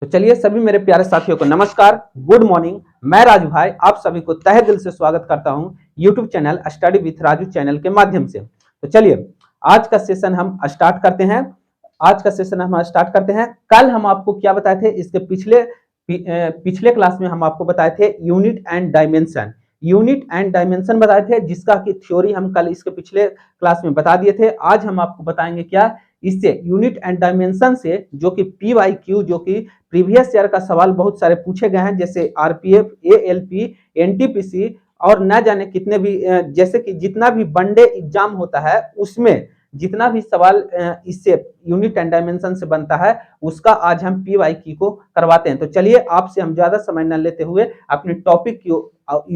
तो चलिए सभी मेरे प्यारे साथियों को नमस्कार, गुड मॉर्निंग। मैं राजू भाई आप सभी को तहे दिल से स्वागत करता हूं YouTube channel study with Raju channel के माध्यम से। तो चलिए आज का सेशन हम स्टार्ट करते हैं। कल हम आपको क्या बताए थे, इसके पिछले क्लास में हम आपको बताए थे यूनिट एंड डायमेंशन बताए थे, जिसका की थ्योरी हम कल इसके पिछले क्लास में बता दिए थे। आज हम आपको बताएंगे क्या, इससे यूनिट एंड डायमेंशन से जो कि PYQ, जो कि प्रीवियस ईयर का सवाल बहुत सारे पूछे गए हैं, जैसे RPF, ALP, NTPC और न जाने कितने भी, जैसे कि जितना भी वनडे एग्जाम होता है उसमें जितना भी सवाल इससे यूनिट एंड डायमेंशन से बनता है उसका आज हम PYQ को करवाते हैं। तो चलिए आपसे हम ज्यादा समय न लेते हुए अपने टॉपिक की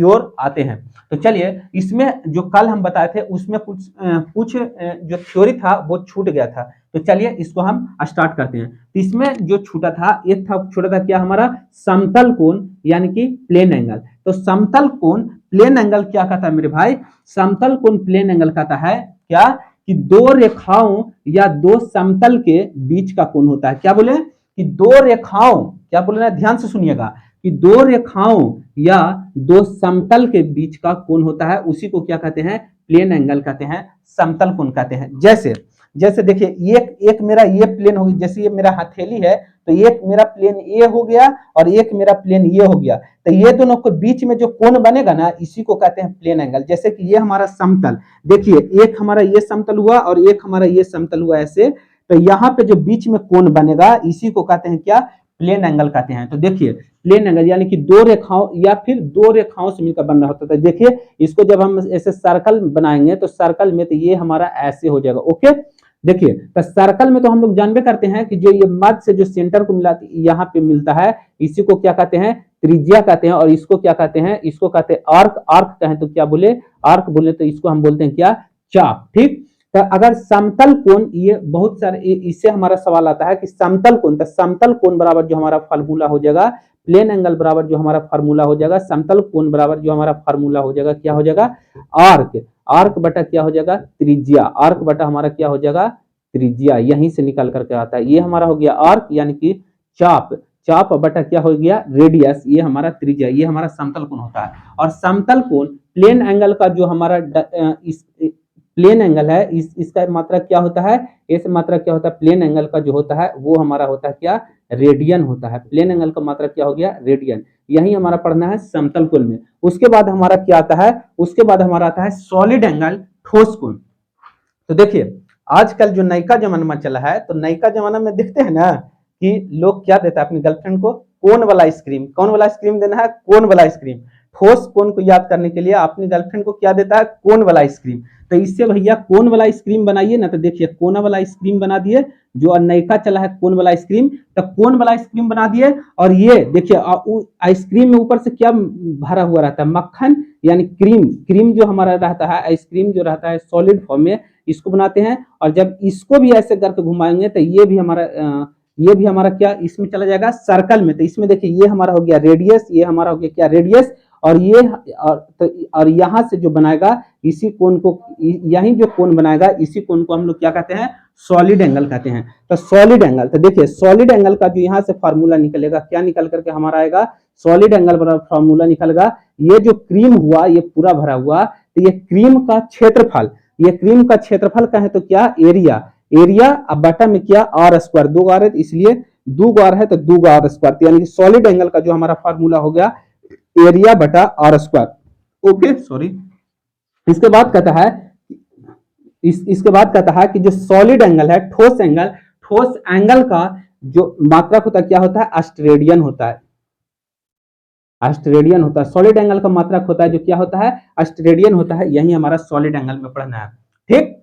ओर आते हैं। तो चलिए इसमें जो कल हम बताए थे उसमें कुछ जो थ्योरी था वो छूट गया था। तो चलिए इसको हम स्टार्ट करते हैं। तो इसमें जो छूटा था क्या हमारा समतल कोण यानी कि प्लेन एंगल। तो समतल कोण प्लेन एंगल क्या कहता है मेरे भाई? समतल कोण प्लेन एंगल कहता है क्या कि दो रेखाओं या दो समतल के बीच का कोण होता है। क्या बोले कि दो रेखाओं, क्या बोल रहे हैं ध्यान से सुनिएगा, कि दो रेखाओं या दो समतल के बीच का कोण होता है, उसी को क्या कहते हैं? प्लेन एंगल कहते हैं, समतल कोण कहते हैं। जैसे देखिए एक मेरा ये प्लेन होगी, जैसे ये मेरा हथेली है तो एक मेरा प्लेन ए हो गया और एक मेरा प्लेन ये हो गया। तो ये दोनों के बीच में जो कोण बनेगा ना, इसी को कहते हैं प्लेन एंगल। जैसे कि ये हमारा समतल, देखिए एक हमारा ये समतल हुआ और एक हमारा ये समतल हुआ ऐसे, तो यहाँ पे जो बीच में कोण बनेगा इसी को कहते हैं क्या? प्लेन एंगल कहते हैं। तो देखिए प्लेन एंगल यानी कि दो रेखाओं या फिर दो रेखाओं से मिलकर बन रहा होता है। देखिए इसको जब हम ऐसे सर्कल बनाएंगे तो सर्कल में तो ये हमारा ऐसे हो जाएगा। ओके, देखिए तो सर्कल में तो हम लोग जानबे करते हैं कि जो ये मध्य से जो सेंटर को मिला यहाँ पे मिलता है, इसी को क्या कहते हैं? त्रिज्या कहते हैं। और इसको क्या कहते हैं? इसको कहते हैं आर्क। आर्क कहें तो क्या बोले? आर्क बोले तो इसको हम बोलते हैं क्या? चाप। ठीक, तो अगर समतल कोण, ये बहुत सारे इससे हमारा सवाल आता है कि समतल कोण, तो समतल कोण बराबर जो हमारा फार्मूला हो जाएगा, प्लेन एंगल बराबर जो हमारा फार्मूला हो जाएगा, समतल कोण बराबर जो हमारा फार्मूला हो जाएगा, क्या हो जाएगा? आर्क। आर्क बटा क्या हो जाएगा? त्रिज्या। आर्क बटा हमारा क्या हो जाएगा? त्रिज्या। यहीं से निकल करके आता है। ये हमारा हो गया आर्क यानी कि चाप। चाप बटा क्या हो गया? रेडियस। ये हमारा त्रिज्या, ये हमारा समतल कोण होता है। और समतल कोण प्लेन एंगल का जो हमारा इस प्लेन एंगल है, इसका मात्रा क्या होता है? इस मात्रा क्या होता है? प्लेन एंगल का जो होता है वो हमारा होता है क्या? रेडियन होता है। प्लेन एंगल का मात्रा क्या हो गया? रेडियन। यही हमारा पढ़ना है समतल कोण में। उसके बाद हमारा क्या आता है? उसके बाद हमारा आता है सॉलिड एंगल, ठोस कोण। तो देखिए आजकल जो नयका जमाना चला है, तो नयका जमाना में देखते हैं ना कि लोग क्या देता है अपनी गर्लफ्रेंड को? कोन वाला आइसक्रीम। कौन वाला आइसक्रीम देना है? कोन वाला आइसक्रीम। ठोस कोण को याद करने के लिए अपनी गर्लफ्रेंड को क्या देता है? कोन वाला आइसक्रीम। तो इससे भैया कोन वाला आइसक्रीम बनाइए ना। तो देखिए कोना वाला आइसक्रीम बना दिए, जो नयका चला है कोन वाला आइसक्रीम, तो कोन वाला आइसक्रीम बना दिए। और ये देखिए आइसक्रीम में ऊपर से क्या भरा हुआ रहता है? मक्खन यानी क्रीम। क्रीम जो हमारा रहता है, आइसक्रीम जो रहता है सॉलिड फॉर्म में, इसको बनाते हैं। और जब इसको भी ऐसे करके घुमाएंगे तो ये भी हमारा क्या इसमें चला जाएगा? सर्कल में। तो इसमें देखिए ये हमारा हो गया रेडियस, ये हमारा हो गया क्या? रेडियस। और ये और यहाँ से जो बनाएगा इसी कोण को, यही जो कोण बनाएगा इसी कोण को हम लोग क्या कहते हैं? सॉलिड एंगल कहते हैं। तो सॉलिड एंगल, तो देखिए सॉलिड एंगल का जो यहाँ से फार्मूला निकलेगा, क्या निकल करके हमारा आएगा? सॉलिड एंगल बराबर फार्मूला निकलेगा, ये जो क्रीम हुआ ये पूरा भरा हुआ, तो ये क्रीम का क्षेत्रफल, ये क्रीम का क्षेत्रफल का है तो क्या? एरिया। एरिया अब बटा में क्या? Are square. दो आर है इसलिए दो आर है तो दो आर स्क्वायर, यानी कि सॉलिड एंगल का जो हमारा फार्मूला हो गया एरिया बटा आर स्क्वायर। Okay sorry. इसके बाद कहता है इसके बाद कहता है कि जो सॉलिड एंगल है, ठोस एंगल, ठोस एंगल का जो मात्रक होता है क्या होता है? ऑस्ट्रेडियन होता है। ऑस्ट्रेडियन होता है। सॉलिड एंगल का मात्रक होता है जो क्या होता है? ऑस्ट्रेडियन होता है। यही हमारा सॉलिड एंगल में पढ़ना है। ठीक,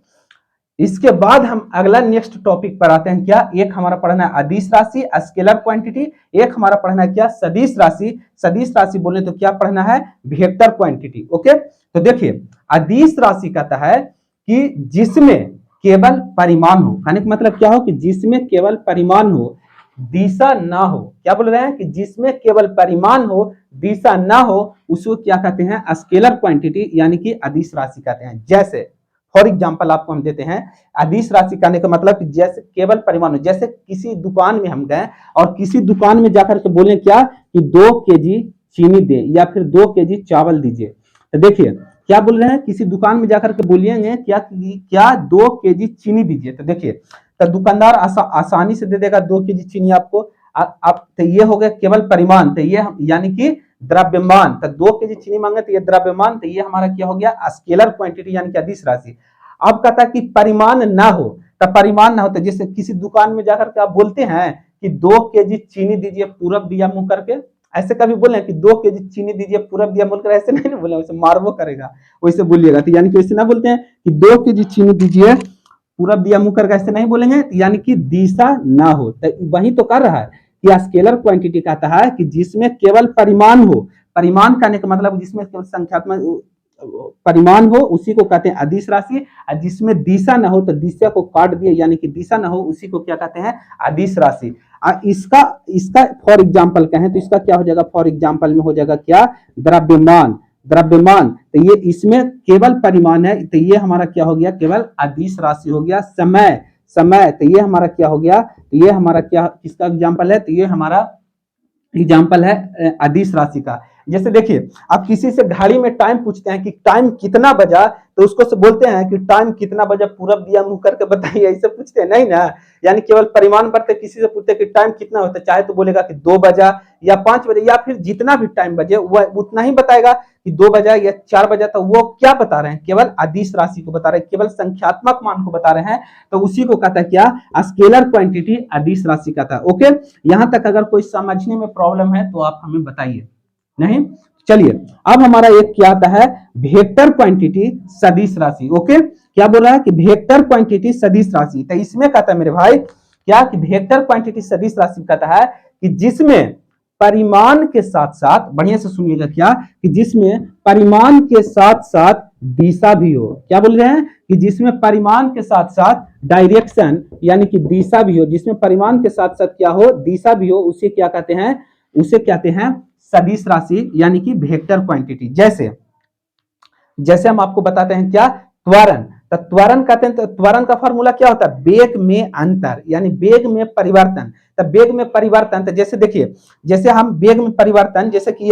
इसके बाद हम अगला नेक्स्ट टॉपिक पर आते हैं। क्या? एक हमारा पढ़ना है अदिश राशि, स्केलर क्वांटिटी। एक हमारा पढ़ना है क्या? सदिश राशि। सदिश राशि बोले तो क्या पढ़ना है? Vector quantity. ओके, तो देखिए अदिश राशि कहता है कि जिसमें केवल परिमाण हो, कहने का मतलब क्या हो? कि जिसमें केवल परिमाण हो, दिशा ना हो। क्या बोल रहे हैं? कि जिसमें केवल परिमाण हो, दिशा ना हो, उसको क्या कहते हैं? स्केलर क्वांटिटी यानी कि अदिश राशि कहते हैं। जैसे फॉर एग्जांपल आपको हम देते हैं, अदिश राशि कहने का मतलब कि जैसे केवल परिमाण, जैसे किसी दुकान में हम गए और किसी दुकान में जाकर के बोले क्या कि 2 केजी चीनी दे या फिर 2 केजी चावल दीजिए, तो देखिए क्या बोल रहे हैं, किसी दुकान में जाकर के बोलिएंगे क्या 2 केजी चीनी दीजिए, तो देखिए तो दुकानदार आसानी से दे देगा 2 केजी चीनी आपको। आप तो ये हो गया केवल परिमाण, तो ये यानी कि द्रव्यमान, तो 2 केजी चीनी मांगे तो ये द्रव्यमान, तो ये हमारा क्या हो गया स्केलर क्वांटिटी यानी कि अदिश राशि। अब कहता है कि परिमाण ना हो, तो परिमाण ना हो तो जैसे किसी दुकान में जाकर के आप बोलते हैं कि 2 केजी चीनी दीजिए पूरब दिया मुंह करके, ऐसे कभी बोले कि 2 केजी चीनी दीजिए पूरब दिया बोलकर, ऐसे नहीं ना बोले, वैसे मारबो करेगा, वैसे बोलिएगा, तो यानी कि वैसे ना बोलते हैं कि 2 केजी चीनी दीजिए पूरब दिया मुंह करके, ऐसे नहीं बोलेंगे, यानी कि दिशा ना हो, तो वही तो कर रहा है कि स्केलर क्वांटिटी कहता है कि जिसमें केवल परिमाण हो, परिमाण कहने का मतलब जिसमें केवल संख्यात्मक परिमाण हो उसी को कहते हैं अदिश राशि, और जिसमें दिशा ना हो तो दिशा को काट दिए यानी कि दिशा ना हो उसी को क्या कहते हैं अदिश राशि। इसका इसका फॉर एग्जांपल कहें तो इसका क्या हो जाएगा, फॉर एग्जांपल में हो जाएगा क्या द्रव्यमान, द्रव्यमान तो ये इसमें केवल परिमाण है, तो ये हमारा क्या हो गया केवल अदिश राशि हो गया। समय, समय तो ये हमारा क्या हो गया, तो ये हमारा क्या किसका एग्जांपल है, तो ये हमारा एग्जाम्पल है अदिश राशि का। जैसे देखिए आप किसी से घड़ी में टाइम पूछते हैं कि टाइम कितना बजा, तो उसको से बोलते हैं कि टाइम कितना बजा पूरब दिया मुंह करके बताइए, ऐसे पूछते हैं नहीं ना, यानी केवल परिमाण पर किसी से पूछते हैं कि टाइम कितना होता है, चाहे तो बोलेगा कि 2 बजा या 5 बजे या फिर जितना भी टाइम बजे वह उतना ही बताएगा कि 2 बजा या 4 बजा, तो वो क्या बता रहे हैं केवल अदिश राशि को बता रहे हैं, केवल संख्यात्मक मान को बता रहे हैं, तो उसी को कहता है क्या स्केलर क्वांटिटी अदिश राशि का था। ओके, यहां तक अगर कोई समझने में प्रॉब्लम है तो आप हमें बताइए। नहीं, चलिए अब हमारा एक क्या आता है वेक्टर क्वांटिटी सदिश राशि। ओके, क्या बोल रहा है कि वेक्टर क्वांटिटी सदिश राशि, तो इसमें कहता है मेरे भाई क्या कि वेक्टर क्वांटिटी सदिश राशि कहता है कि जिसमें परिमाण के साथ साथ, बढ़िया से सुनिएगा क्या, कि जिसमें परिमाण के साथ साथ दिशा भी हो। क्या बोल रहे हैं कि जिसमें परिमाण के साथ साथ डायरेक्शन यानी कि दिशा भी हो, जिसमें परिमाण के साथ साथ क्या हो दिशा भी हो, उसे क्या कहते हैं, उसे कहते हैं सदिश राशि यानी कि वेक्टर क्वांटिटी। जैसे जैसे हम आपको बताते हैं क्या त्वरण, तो त्वरण कहते हैं, तो त्वरण का फॉर्मूला क्या होता है वेग में अंतर यानी वेग में परिवर्तन। तो वेग में परिवर्तन, तो जैसे देखिए जैसे हम वेग में परिवर्तन, जैसे कि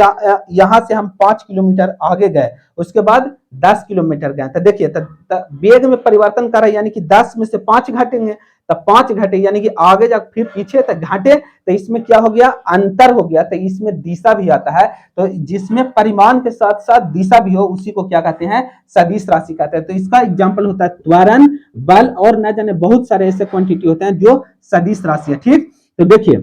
यहां से हम 5 किलोमीटर आगे गए उसके बाद 10 किलोमीटर गए, तो देखिए वेग में परिवर्तन कर रहा है यानी कि 10 में से 5 घटेंगे, तो 5 घटे यानी कि आगे जा फिर पीछे तक घटे, तो इसमें क्या हो गया अंतर हो गया, तो इसमें दिशा भी आता है, तो जिसमें परिमाण के साथ साथ दिशा भी हो उसी को क्या कहते हैं सदिश राशि कहते हैं। तो इसका एग्जांपल होता है त्वरण, बल और न जाने बहुत सारे ऐसे क्वांटिटी होते हैं जो सदिश राशि है। ठीक, तो देखिए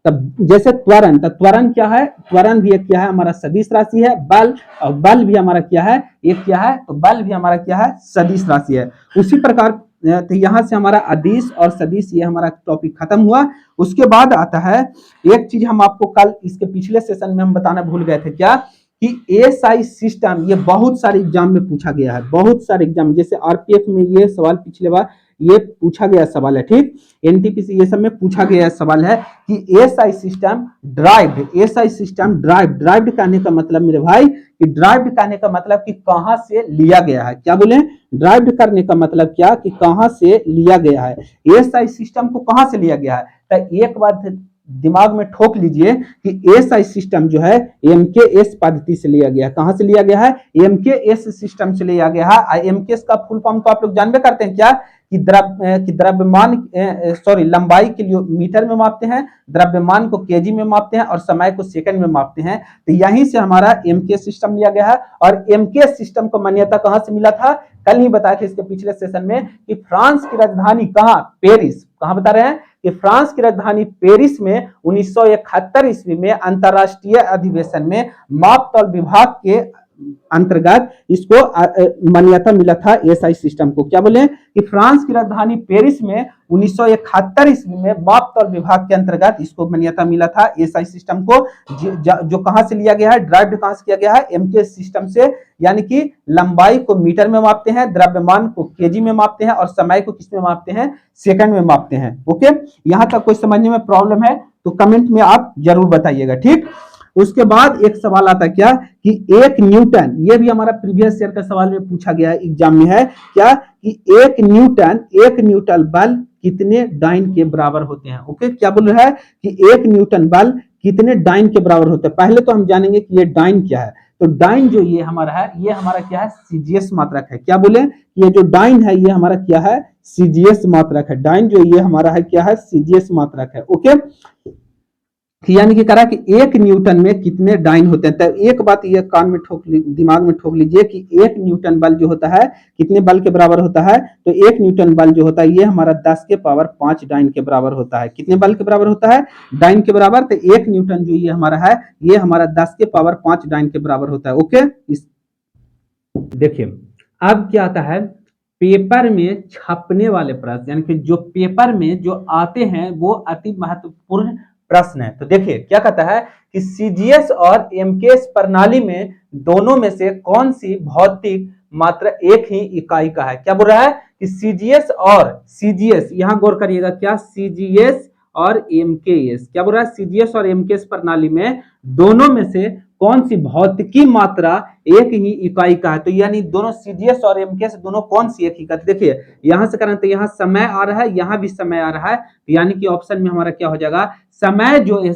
तब जैसे त्वरण, तो त्वरण क्या है, त्वरण भी एक क्या है हमारा सदिश राशि है, बल और बल भी हमारा क्या है एक क्या है, तो बल भी हमारा क्या है सदिश राशि है। उसी प्रकार तो यहां से हमारा अदिश और सदिश ये हमारा टॉपिक खत्म हुआ। उसके बाद आता है एक चीज हम आपको कल इसके पिछले सेशन में हम बताना भूल गए थे क्या कि एसआई सिस्टम ये बहुत सारे एग्जाम में पूछा गया है, बहुत सारे एग्जाम, जैसे आरपीएफ में ये सवाल पिछले बार ये पूछा गया सवाल है। ठीक, एनटीपीसी ये सब में पूछा गया सवाल है कि SI system derived, SI system derived, derived कहने का मतलब मेरे भाई कि ड्राइव्ड कहने का मतलब कि कहां से लिया गया है। क्या बोले, ड्राइव्ड करने का मतलब क्या कि कहां से लिया गया है, एसआई सिस्टम को कहां से लिया गया है। तो एक बात दिमाग में ठोक लीजिए कि एसआई सिस्टम जो है एमकेएस पद्धति से लिया गया है। कहां से लिया गया है, एमकेएस सिस्टम से लिया गया है। एमकेएस का फुल फॉर्म तो आप लोग जानते करते हैं क्या कि द्रव्यमान सॉरी लंबाई के लिए मीटर में मापते हैं, द्रव्यमान को केजी में मापते हैं और समय को सेकंड में मापते हैं। तो यहीं से हमारा एमकेएस सिस्टम लिया गया है। और एमकेएस सिस्टम को मान्यता कहां से मिला था, कल ही बताया था इसके पिछले सेशन में कि फ्रांस की राजधानी कहां, पेरिस, कहां बता रहे हैं कि फ्रांस की राजधानी पेरिस में 1971 ईस्वी में अंतरराष्ट्रीय अधिवेशन में मापतौल विभाग के अंतर्गत इसको मान्यता मिला था एसआई सिस्टम को। क्या बोले कि फ्रांस की राजधानी पेरिस में 1971 ईस्वी में मापतौल विभाग के अंतर्गत इसको मान्यता मिला था एसआई सिस्टम को, जो कहां से लिया गया है, ड्राइव्ड कहां से किया गया है, एमकेएस सिस्टम से, यानी कि लंबाई को मीटर में मापते हैं, द्रव्यमान को केजी में मापते हैं और समय को किस में मापते हैं, सेकंड में मापते हैं। ओके, यहां तक कोई समझने में प्रॉब्लम है तो कमेंट में आप जरूर बताइएगा। ठीक, उसके बाद एक सवाल आता है क्या कि 1 न्यूटन, ये भी हमारा प्रीवियस ईयर का सवाल में पूछा गया है, एग्जाम में है क्या कि 1 न्यूटन बल कितने डाइन के बराबर होते हैं। ओके, क्या बोल रहा है कि 1 न्यूटन बल कितने डाइन के बराबर होते हैं। पहले तो हम जानेंगे कि ये डाइन क्या है। तो डाइन जो ये हमारा है, ये हमारा क्या है, सीजीएस मात्रक है। क्या बोले, ये जो डाइन है ये हमारा क्या है, सीजीएस मात्रक है। डाइन जो ये हमारा है क्या है, सीजीएस मात्रक है। ओके, यानी कि करा कि 1 न्यूटन में कितने डाइन होते हैं। तो एक बात ये कान में दिमाग में ठोक लीजिए कि 1 न्यूटन बल जो होता है कितने बल के बराबर होता है। तो 1 न्यूटन बल जो होता है ये हमारा 10 के पावर 5 डाइन के बराबर होता है। कितने बल के बराबर होता है, डाइन के बराबर। तो 1 न्यूटन जो ये हमारा है ये हमारा 10 के पावर 5 डाइन के बराबर होता है। ओके, देखिए अब क्या आता है, पेपर में छपने वाले प्रश्न, यानी कि जो पेपर में जो आते हैं वो अति महत्वपूर्ण प्रश्न है। तो देखिए क्या कहता है कि सीजीएस और एमकेएस प्रणाली में दोनों में से कौन सी भौतिक मात्रा एक ही इकाई का है। क्या बोल रहा है कि सीजीएस और सीजीएस, यहां गौर करिएगा, क्या सीजीएस और एमकेएस, क्या बोल रहा है, सीजीएस और एमकेएस प्रणाली में दोनों में से कौन सी भौतिकी मात्रा एक ही इकाई का है। तो यानी दोनों सीजीएस और एमकेएस दोनों कौन सी एक ही का। देखिए यहां से करें तो यहां समय आ रहा है, यहां भी समय आ रहा है, तो यानी कि ऑप्शन में हमारा क्या हो जाएगा, समय जो है,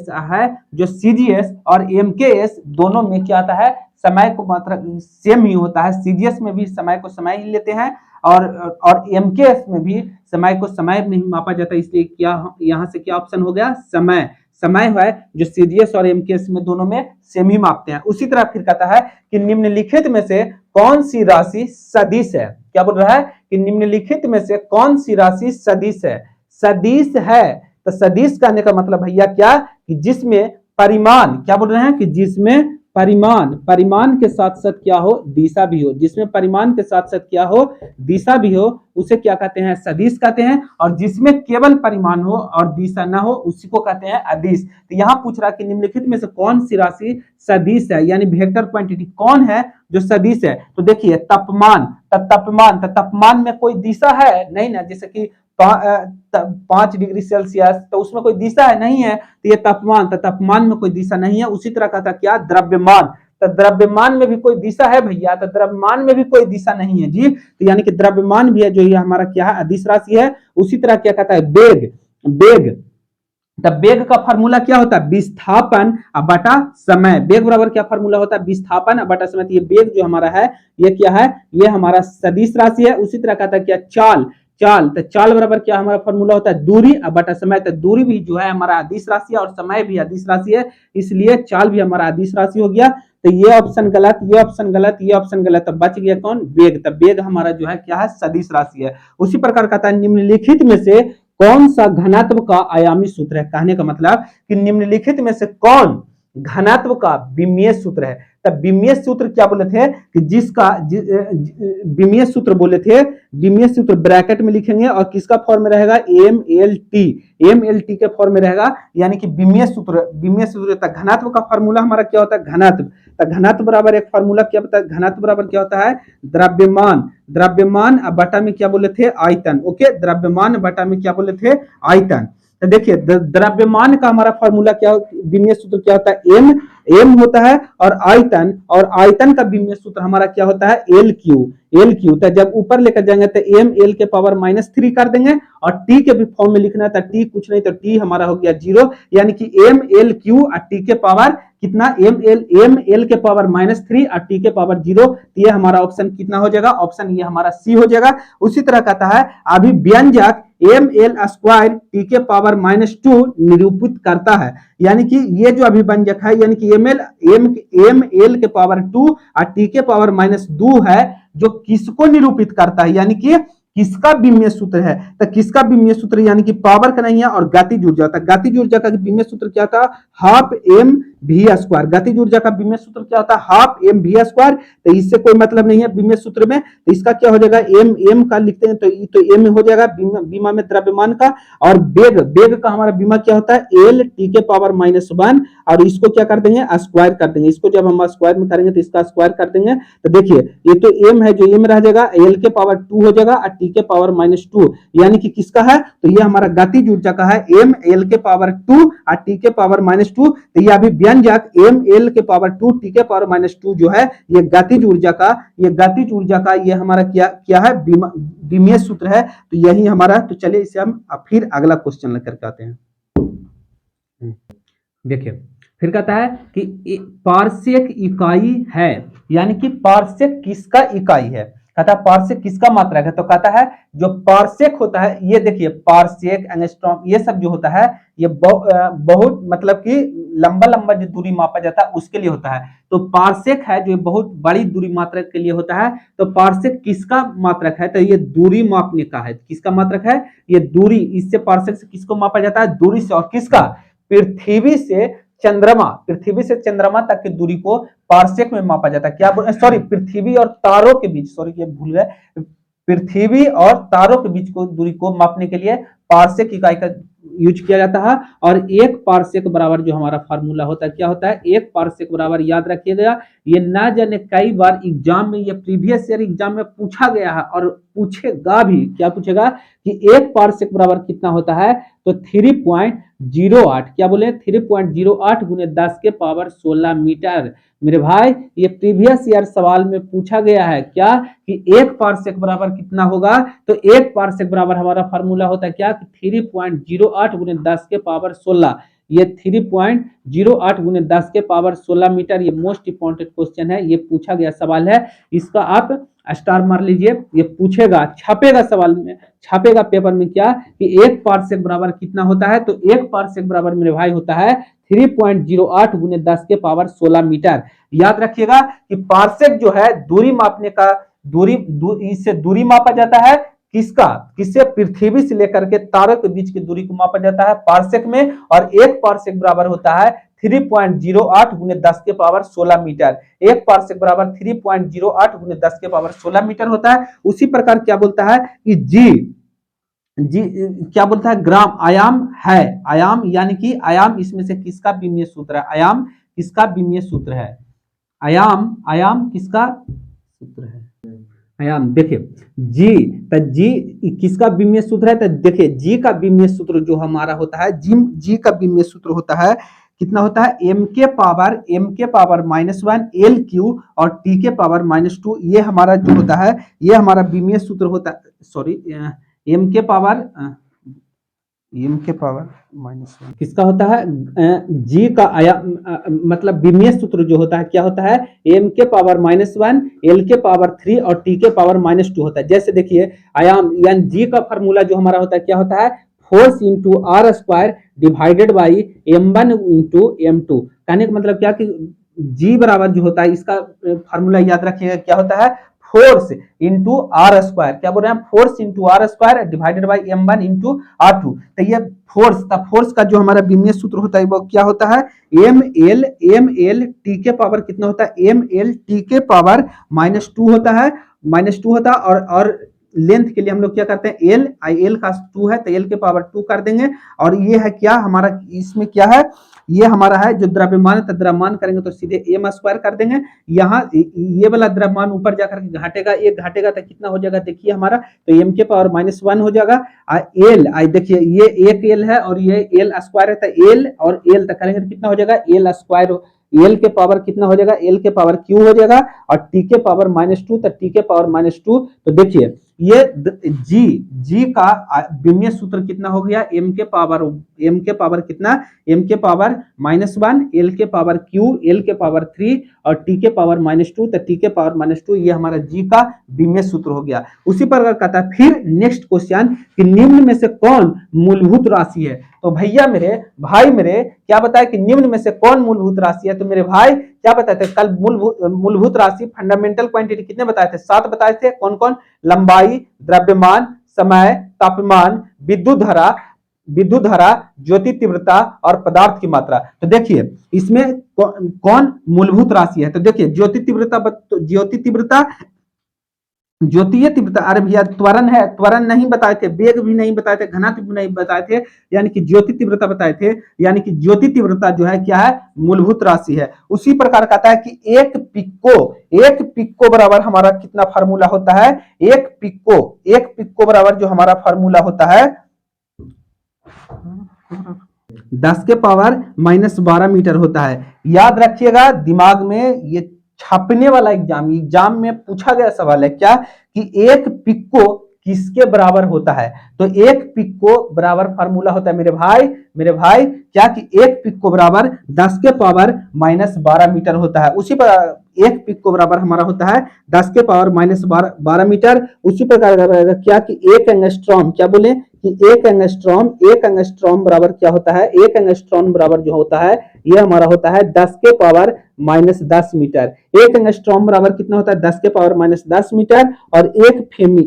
जो सीजीएस और एमकेएस दोनों में क्या आता है, समय को मात्रा सेम ही होता है। सीजीएस में भी समय को समय ही लेते हैं और एमकेएस में भी समय को समय नहीं मापा जाता, इसलिए क्या यहां से क्या ऑप्शन हो गया, समय। समय है जो सीजीएस और एमकेएस में दोनों में सेम ही मापते हैं। उसी तरह फिर कहता है कि निम्नलिखित में से कौन सी राशि सदिश है। क्या बोल रहा है कि निम्नलिखित में से कौन सी राशि सदिश है। सदिश है तो सदिश कहने का मतलब भैया क्या कि जिसमें परिमाण, क्या बोल रहे हैं कि जिसमें परिमाण के साथ साथ क्या हो, दिशा भी हो। जिसमें परिमाण के साथ साथ क्या हो, दिशा भी हो, उसे क्या कहते हैं, सदिश कहते हैं। और जिसमें केवल परिमाण हो और दिशा ना हो उसी को कहते हैं अदिश। तो यहाँ पूछ रहा है कि निम्नलिखित में से कौन सी राशि सदिश है, यानी वेक्टर क्वांटिटी कौन है जो सदिश है। तो देखिए तापमान में कोई दिशा है नहीं ना, जैसे कि 5 डिग्री सेल्सियस, तो उसमें कोई दिशा है नहीं है। तो ये तापमान में कोई दिशा नहीं है। उसी तरह का था क्या, द्रव्यमान, तो द्रव्यमान में भी कोई दिशा है भैया, तो द्रव्यमान में भी कोई दिशा नहीं है जी। तो यानी कि द्रव्यमान भी है जो ये हमारा क्या है, अदिश राशि है। उसी तरह क्या कहता है, वेग, तब वेग का फार्मूला क्या होता है, विस्थापन बटा समय। वेग बराबर क्या फार्मूला होता है, विस्थापन बटा समय। तो ये वेग जो हमारा है ये क्या है, ये हमारा सदिश राशि है। उसी तरह कहता है क्या, चाल, तो चाल बराबर क्या हमारा फार्मूला होता है, दूरी बटा समय। तो दूरी भी जो है हमारा अदिश राशि है और समय भी अदिश राशि है, इसलिए चाल भी हमारा अदिश राशि हो गया। तो ये ऑप्शन गलत, ये ऑप्शन गलत, ये ऑप्शन गलत, तब बच गया कौन, वेग। तब वेग हमारा जो है क्या है, सदिश राशि है। उसी प्रकार कहता है निम्नलिखित में से कौन सा घनत्व का आयामी सूत्र है। कहने का मतलब कि निम्नलिखित में से कौन घनत्व का विमीय सूत्र है। तब विमीय सूत्र क्या बोले थे कि जिसका विमीय सूत्र बोले थे, विमीय सूत्र ब्रैकेट में लिखेंगे और किसका फॉर्म में रहेगा, MLT के फॉर्म में रहेगा। यानी कि विमीय सूत्र घनत्व का फार्मूला हमारा क्या होता है, घनत्व। तो घनत्व बराबर एक फार्मूला क्या होता है, घनत्व बराबर क्या होता है, द्रव्यमान बटा में क्या बोले थे, आयतन। ओके, द्रव्यमान बटा में क्या बोले थे, आयतन। तो देखिए द्रव्यमान का हमारा फार्मूला क्या, विमीय सूत्र क्या होता है, एम होता है, और आयतन का विमीय सूत्र हमारा क्या होता है, LQ। तो जब ऊपर लेकर जाएंगे तो ML के पावर -3 कर देंगे, और T के भी फॉर्म में लिखना है तो T कुछ नहीं तो T हमारा हो गया 0, यानी कि MLQ और T के पावर कितना, ML के पावर -3 और T के पावर 0। ये हमारा ऑप्शन कितना हो जाएगा, ऑप्शन ये हमारा C हो जाएगा। उसी तरह कहता है अभिव्यंजक ML² T के पावर -2 निरूपित करता है। यानी कि ये जो अभिव्यंजक है, यानी कि ML के पावर 2 और T के पावर -2 है, जो किसको निरूपित करता है, यानी कि किसका विमीय सूत्र है। तो किसका विमीय सूत्र, यानी कि पावर का नहीं है और गतिज ऊर्जा था। गतिज ऊर्जा का विमीय सूत्र क्या था, ½ mv²। गतिज ऊर्जा का विमीय सूत्र क्या होता है, ½ mv²। तो इससे कोई मतलब नहीं है विमीय सूत्र में, तो इसका क्या हो जाएगा, m का लिखते हैं तो m हो जाएगा बीमा में द्रव्यमान का। और वेग का हमारा बीमा क्या होता है, L T के पावर -1, और इसको क्या कर देंगे, स्क्वायर कर देंगे। इसको जब हम स्क्वायर में करेंगे तो इसका स्क्वायर कर देंगे। तो देखिए ये तो m है जो m रह जाएगा, L के पावर 2 हो जाएगा और T के पावर -2, यानी कि किसका है, तो ये हमारा गतिज ऊर्जा का है, ML के पावर 2 और T के पावर -2। तो ये अभिव्यंजक व्यंजक ml के पावर 2 t के पावर -2 जो है ये गतिज ऊर्जा का ये हमारा क्या है, विमीय सूत्र है। तो यही हमारा, तो चलिए इसे हम फिर अगला क्वेश्चन लेकर के आते हैं। देखिए फिर कहता है कि पारसेक इकाई है, यानी कि पारसेक किसका इकाई है, कहता है पारसेक किसका मात्रक है। तो कहता है जो पारसेक होता है, ये देखिए पारसेक, एंगस्ट्रॉम, ये सब जो होता है ये बहुत मतलब कि लंबा लंबा जो दूरी मापा जाता है उसके लिए होता है। तो पारसेक है जो बहुत बड़ी दूरी मात्रक के लिए होता है। तो पारसेक किसका मात्रक है, तो ये दूरी मापने का है। किसका मात्रक है, ये दूरी, इससे पारसेक से किसको मापा जाता है, दूरी से। और किसका, पृथ्वी से चंद्रमा तक की दूरी को पारसेक में मापा जाता है। क्या सॉरी, पृथ्वी और तारों के बीच, सॉरी ये भूल गए, पृथ्वी और तारों के बीच को दूरी को मापने के लिए पारसेक इकाई का यूज किया जाता है। और एक पारसेक बराबर जो हमारा फार्मूला होता है, क्या होता है, एक पारसेक बराबर, याद रखिएगा, ये ना जाने कई बार एग्जाम में, ये प्रीवियस ईयर एग्जाम में पूछा गया है और पूछेगा भी। क्या पूछेगा कि एक पारसेक बराबर कितना होता है, तो 3.08, क्या बोले, 3.08 गुने 10 के पावर 16 मीटर। मेरे भाई ये प्रीवियस ईयर सवाल में पूछा गया है, क्या कि एक पारसेक बराबर कितना होगा। तो एक पारसेक बराबर हमारा फार्मूला होता है क्या, कि 3.08 गुने 10 के पावर 16, ये 3.08 गुने 10 के पावर 16 मीटर। ये मोस्ट इंपॉर्टेंट क्वेश्चन है, ये पूछा गया सवाल है, इसका आप स्टार मार लीजिए। ये पूछेगा, छापेगा सवाल में, छापेगा पेपर में, क्या कि एक पारसेक बराबर कितना होता है। तो एक पारसेक बराबर मेरे भाई होता है 3.08 गुने 10 के पावर 16 मीटर। याद रखिएगा कि पारसेक जो है दूरी मापने का, इससे दूरी मापा जाता है किसका, किससे, पृथ्वी से लेकर के तारों के बीच की दूरी को मापा जाता है पारसेक में। और एक पारसेक बराबर होता है 3.08 गुने 10 के पावर 16 मीटर। एक पारसेक बराबर 3.08 गुने 10 के पावर 16 मीटर होता है। उसी प्रकार क्या बोलता है कि जी क्या बोलता है, ग्राम आयाम है, आयाम यानी कि आयाम इसमें से किसका विमीय सूत्र है, आयाम किसका विमीय सूत्र है, आयाम किसका सूत्र है, आयाम। देखिए जी किसका विमीय सूत्र है, तो देखिए जी का विमीय सूत्र जो हमारा होता है, जी का विमीय सूत्र होता है कितना होता है, m के पावर -1 l क्यू और t के पावर -2। ये हमारा जो होता है, ये हमारा विमीय सूत्र होता है, सॉरी m के पावर -1 किसका होता है, g का मतलब विमीय सूत्र जो होता है क्या होता है, m के पावर -1 l के पावर 3 और t के पावर -2 होता है। जैसे देखिए आयाम यानी g का फार्मूला जो हमारा होता है क्या होता है, force into r square divided by m1 into m2। कहने का मतलब क्या कि g बराबर जो होता है, इसका फार्मूला याद रखिएगा क्या होता है, फोर्स इंटू आर स्क्वायर, क्या बोल रहे हैं, force into r square divided by m1 into r2। तो ये फोर्स का जो हमारा विमीय सूत्र होता है वो क्या होता है, ml t के पावर कितना होता है, ml t के पावर -2 होता है, -2 होता है। और लेंथ के लिए हम लोग क्या करते हैं, एल का 2 है तो एल के पावर 2 कर देंगे। और ये है क्या हमारा, इसमें क्या है, ये हमारा है जो द्रव्यमान, तो द्रव्यमान करेंगे तो सीधे m स्क्वायर कर देंगे। यहाँ ये वाला द्रव्यमान ऊपर जाकर के घटेगा, एक घटेगा तो कितना हो जाएगा, देखिए हमारा, तो m के पावर -1 हो जाएगा। एल देखिए ये एक एल है और ये एल स्क्वायर है, तो एल और एल तक करेंगे तो कितना हो जाएगा, एल स्क्वायर, एल के पावर कितना हो जाएगा, एल के पावर क्यू हो जाएगा। और टी के पावर -2, तो टी के पावर -2। तो देखिए ये जी का विमीय सूत्र कितना हो गया, m के पावर कितना, m के पावर -1 l के पावर q, l के पावर 3 और t के पावर -2, तो t के पावर -2 ये हमारा g का विमीय सूत्र हो गया। उसी प्रकार कहता है फिर नेक्स्ट क्वेश्चन कि निम्न में से कौन मूलभूत राशि है। तो भैया मेरे भाई मेरे क्या बताया कि निम्न में से कौन मूलभूत राशि है। तो मेरे भाई क्या बताए थे कल, मूलभूत राशि फंडामेंटल क्वांटिटी कितने बताए थे, 7 बताए थे। कौन कौन, लंबाई, द्रव्यमान, समय, तापमान, विद्युत धारा, ज्योति तीव्रता और पदार्थ की मात्रा। तो देखिए इसमें कौन मूलभूत राशि है। तो देखिए ज्योतीय तीव्रता, अरे भैया त्वरण है, त्वरण नहीं बताए थे, वेग भी नहीं बताए थे, घनत्व भी नहीं बताए थे, यानी कि ज्योति तीव्रता बताए थे। यानी कि ज्योति तीव्रता जो है क्या है, मूलभूत राशि है। उसी प्रकार कहता है कि एक पिको बराबर हमारा कितना फार्मूला होता है, एक पिको बराबर जो हमारा फार्मूला होता है, 10 के पावर -12 मीटर होता है। याद रखिएगा दिमाग में, ये छापने वाला एग्जाम में पूछा गया सवाल है क्या कि एक पिको किसके बराबर होता है। तो एक पिको बराबर फार्मूला होता है मेरे भाई क्या कि एक पिको बराबर 10 के पावर -12 मीटर होता है। उसी पर एक पिको बराबर हमारा होता है 10 के पावर -12 मीटर। उसी प्रकार रहेगा क्या कि एक एंगस्ट्रॉम, क्या बोले कि एक एंगस्ट्रॉम बराबर क्या होता है, एक एंगस्ट्रॉम बराबर जो होता है ये हमारा होता है 10 के पावर -10 मीटर। एक एंगस्ट्रॉम बराबर कितना होता है 10 के पावर -10 मीटर। और एक फेर्मी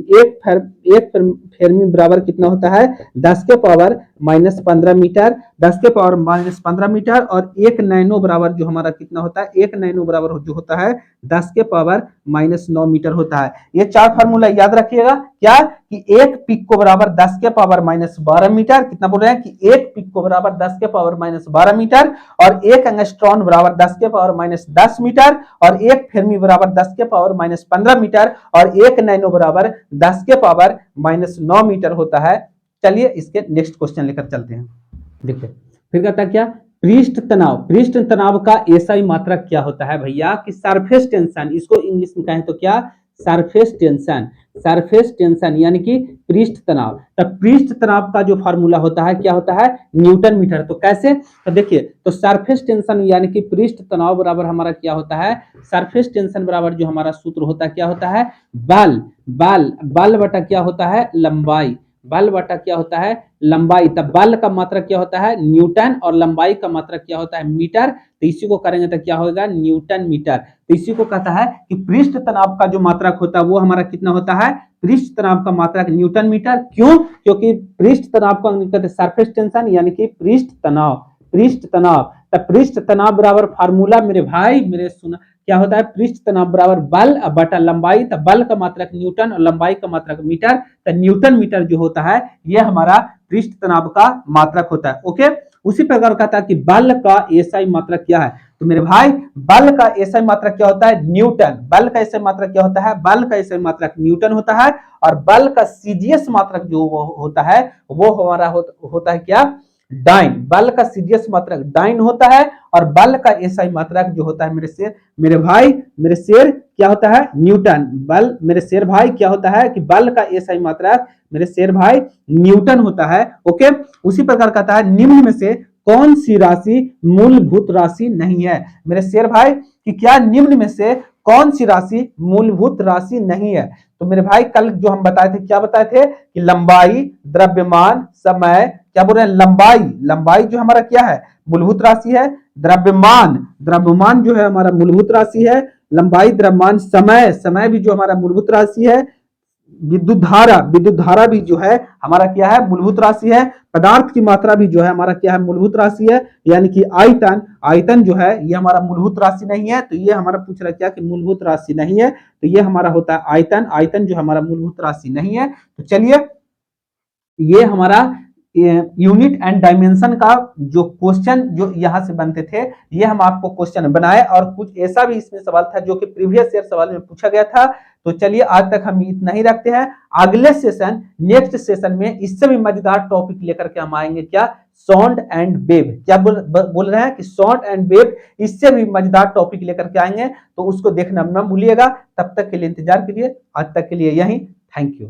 बराबर कितना होता है 10 के पावर -15 मीटर, 10 के पावर -15 मीटर। और एक नैनो बराबर जो हमारा कितना होता है, एक नैनो बराबर जो होता है 10 के पावर -9 मीटर होता है। ये चार फार्मूला याद रखिएगा क्या कि एक पिको बराबर 10 के पावर -12 मीटर, कितना बोल रहे हैं कि एक पिको बराबर 10 के पावर -12 मीटर। और एक एंगस्ट्रॉन बराबर 10 के पावर -10 मीटर। और एक फेर्मी बराबर 10 के पावर -15 मीटर। और एक नैनो बराबर 10 के पावर -9 मीटर होता है। चलिए इसके नेक्स्ट क्वेश्चन लेकर चलते हैं। देखिए फिर कहता है क्या, पृष्ठ तनाव का एसआई मात्रक क्या होता है भैया कि सरफेस टेंशन, इसको इंग्लिश में कहें तो क्या, सरफेस टेंशन यानी कि पृष्ठ तनाव। तब पृष्ठ तनाव का जो फार्मूला होता है क्या होता है, न्यूटन मीटर। तो कैसे, तो देखिए तो सरफेस टेंशन यानी कि पृष्ठ तनाव बराबर हमारा क्या होता है, सरफेस टेंशन बराबर जो हमारा सूत्र होता है क्या होता है, बल बटा क्या होता है, लंबाई, बल बटा क्या होता है, लंबाई। तब बल का मात्रा क्या होता है, न्यूटन, और लंबाई का मात्रा क्या होता है, मीटर। तो इसी को करेंगे तो क्या होगा, न्यूटन मीटर। तो इसी को कहता है कि पृष्ठ तनाव का जो मात्रक होता है वो हमारा कितना होता है, पृष्ठ तनाव का मात्रक न्यूटन मीटर। क्यों, क्योंकि पृष्ठ तनाव को कहते हैं सरफेस टेंशन यानी कि पृष्ठ तनाव। तब पृष्ठ तनाव बराबर फार्मूला मेरे भाई मेरे सुना क्या होता है, पृष्ठ तनाव बराबर बल बटा लंबाई। तब बल का मात्रक न्यूटन और लंबाई का मात्रक मीटर। तो न्यूटन मीटर जो होता है ये हमारा पृष्ठ तनाव का मात्रक होता है। ओके, उसी प्रकार कहता है कि बल का एसआई मात्रक क्या है। तो मेरे भाई बल का एसआई मात्रक क्या होता है, न्यूटन। बल का एसआई मात्रक क्या होता है, बल का एसआई मात्रक न्यूटन होता है। और बल का सीजीएस मात्रक जो वो होता है वो हमारा होता है क्या, डाइन। बल का सीजीएस मात्रक डाइन होता है। और बल का एसआई मात्रक जो होता है मेरे शेर क्या होता है, न्यूटन। बल मेरे शेर भाई क्या होता है कि बल का एसआई मात्रक मेरे शेर भाई न्यूटन होता है। ओके, उसी प्रकार कहता है निम्न में से कौन सी राशि मूलभूत राशि नहीं है। मेरे शेर भाई कि क्या निम्न में से कौन सी राशि मूलभूत राशि नहीं है। तो मेरे भाई कल जो हम बताए थे क्या बताए थे कि लंबाई, द्रव्यमान, समय, क्या बोल रहे हैं, लंबाई जो हमारा क्या है, मूलभूत राशि है। द्रव्यमान जो है हमारा मूलभूत राशि है। लंबाई, द्रव्यमान, समय भी जो हमारा मूलभूत राशि है। विद्युत धारा भी जो है हमारा क्या है, मूलभूत राशि है। पदार्थ की मात्रा भी जो है हमारा क्या है, मूलभूत राशि है। यानी कि आयतन जो है ये हमारा मूलभूत राशि नहीं है। तो ये हमारा पूछ रहा है क्या कि मूलभूत राशि नहीं है। तो ये हमारा होता है आयतन जो हमारा मूलभूत राशि नहीं है। तो चलिए ये हमारा यूनिट एंड डायमेंशन का जो क्वेश्चन जो यहाँ से बनते थे ये हम आपको क्वेश्चन बनाए। और कुछ ऐसा भी इसमें सवाल था जो कि प्रीवियस ईयर सवाल में पूछा गया था। तो चलिए आज तक हम इतना ही रखते हैं। अगले सेशन नेक्स्ट सेशन में इससे भी मजेदार टॉपिक लेकर के हम आएंगे क्या, साउंड एंड वेव। क्या बोल रहे हैं कि साउंड एंड वेव, इससे भी मजेदार टॉपिक लेकर के आएंगे। तो उसको देखना न भूलिएगा। तब तक के लिए इंतजार कीजिए। आज तक के लिए यही, थैंक यू।